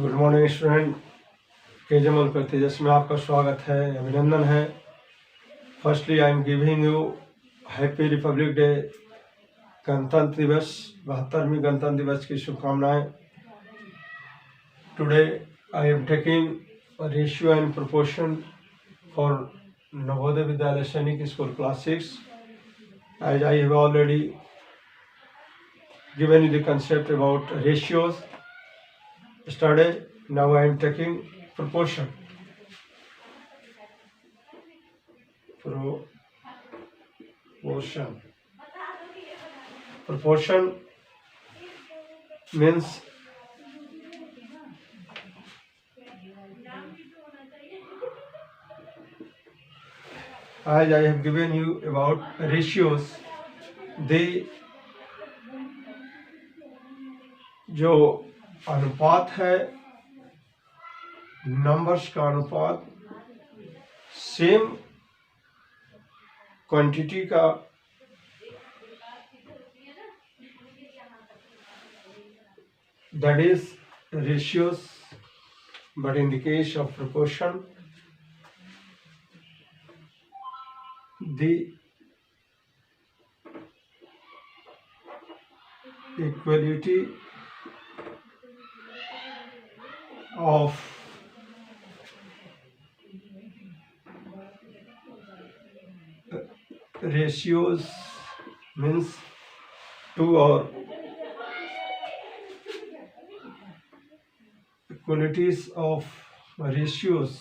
Good morning student. के जमल पर तेजस में आपका स्वागत है, अभिनंदन है। Firstly I am giving you happy Republic day, गणतंत्र दिवस, 72वीं गणतंत्र दिवस की शुभकामनाएं। Today I am taking ratio and proportion for Navodaya Vidyalaya सैनिक school class 6 as I have already given you the concept about ratios yesterday. Now I am taking proportion. Proportion means as I have given you about ratios, the जो अनुपात है, numbers का अनुपात same quantity का that is ratios, but in the case of proportion the equality of ratios means two or equalities of ratios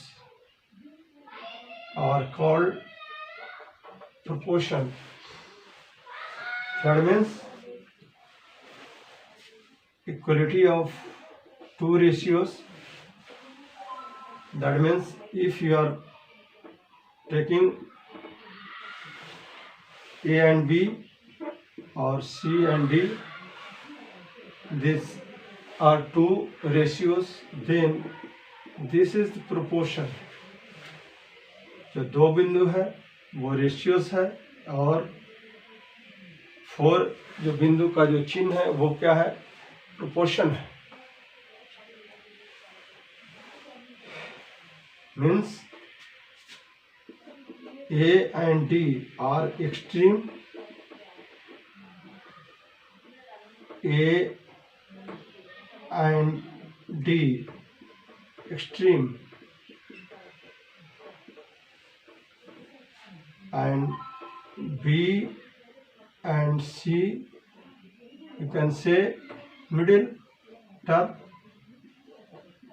are called proportion. That means equality of two ratios. That means if you are taking A and B or C and D, these are two ratios, then this is the proportion. जो दो बिंदु है वो ratios है, और 4 जो बिंदु का जो चिन्ह है वो क्या है, प्रोपोर्शन है। Means A and D are extreme, A and D extreme, and B and C you can say middle term.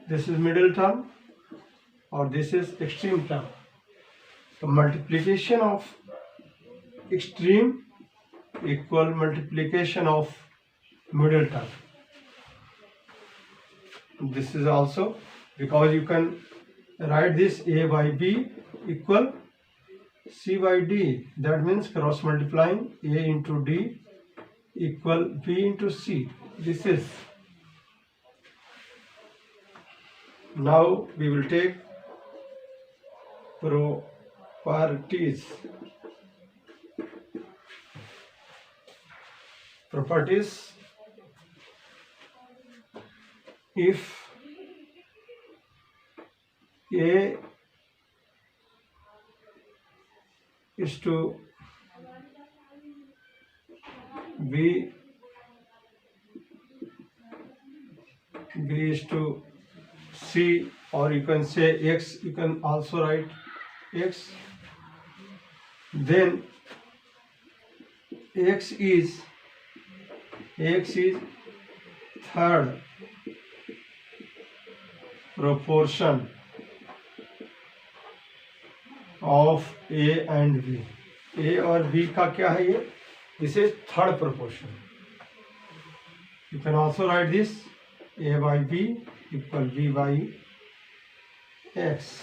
This is middle term or this is extreme term. So multiplication of extreme equal multiplication of middle term. This is also because you can write this A by B equal C by D. That means cross multiplying A into D equal B into C. This is. Now we will take properties. Properties. If A is to B, B is to C, or you can say X, you can also write X, then X is third proportion of A and B. A और B का क्या है ये? This is third proportion. You can also write this A by B equal B by X.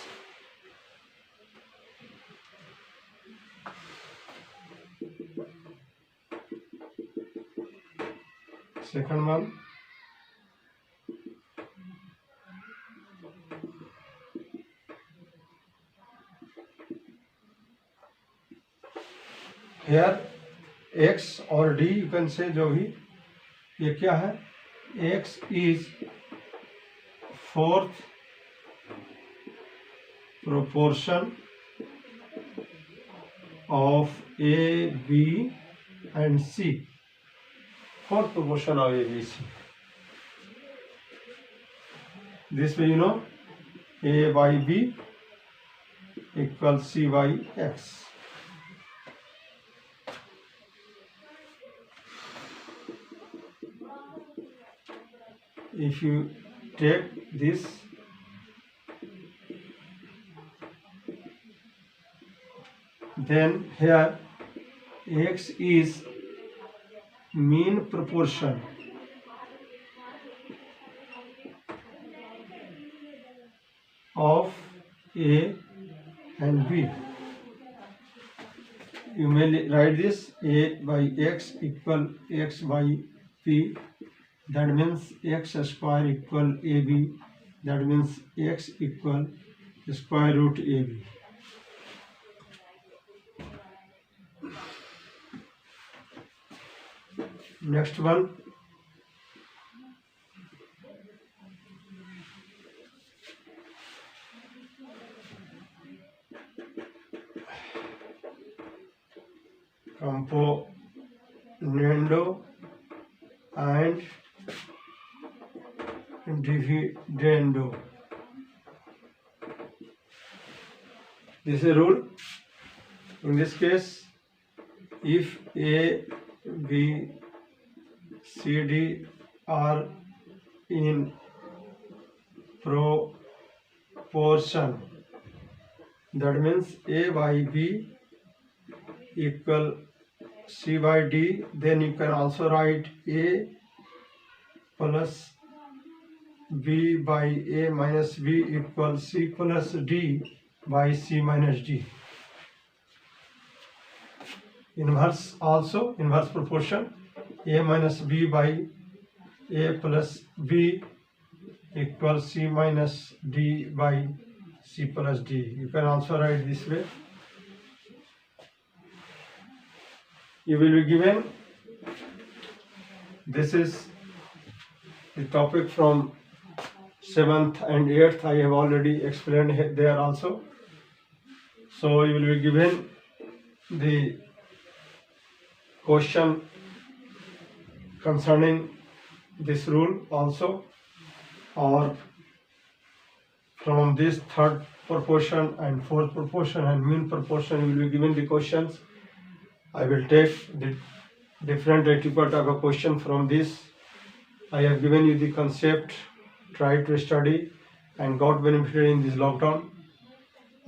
Second one, here X और D you can say जो भी, ये क्या है, X is fourth proportion of A, B and C. Fourth proportion of A, B, C. This way you know A by B equals C by X. If you take this, then here X is mean proportion of A and B. You may write this A by X equal X by P. That means X square equal AB. That means X equal square root AB. Next one. Componendo and dividendo. This is a rule. In this case, if A, B, C, D are in proportion, that means A by B equal C by D, then you can also write A plus B by A minus B equals C plus D by C minus D. Inverse also, inverse proportion, A minus B by A plus B equals C minus D by C plus D. You can also write this way. You will be given, this is the topic from 7th and 8th. I have already explained there also. So you will be given the question concerning this rule also, or from this third proportion and fourth proportion and mean proportion you will be given the questions. I will take the different type of question from this. I have given you the concept, try to study and got benefited in this lockdown.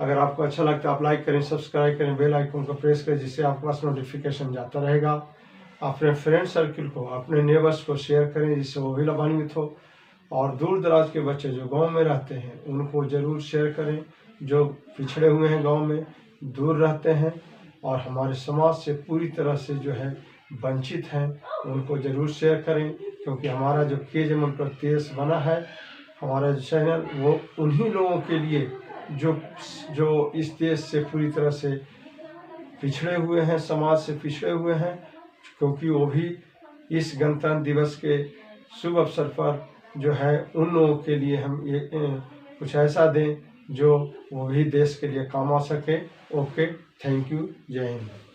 अगर आपको अच्छा लगता है आप like करें, subscribe करें, bell icon को press करें, जिससे आपके पास नोटिफिकेशन जाता रहेगा। अपने फ्रेंड सर्किल को, अपने नेबर्स को शेयर करें, जिससे वो भी लाभान्वित हो। और दूर दराज के बच्चे जो गांव में रहते हैं उनको ज़रूर शेयर करें, जो पिछड़े हुए हैं गांव में, दूर रहते हैं और हमारे समाज से पूरी तरह से जो है वंचित हैं, उनको ज़रूर शेयर करें। क्योंकि हमारा जो केजमल प्रत्येश बना है, हमारा जो चैनल, वो उन्हीं लोगों के लिए जो इस देश से पूरी तरह से पिछड़े हुए हैं, समाज से पिछड़े हुए हैं, क्योंकि वो भी इस गणतंत्र दिवस के शुभ अवसर पर जो है उन लोगों के लिए हम ये कुछ ऐसा दें जो वो भी देश के लिए काम आ सके। ओके, थैंक यू, जय हिंद।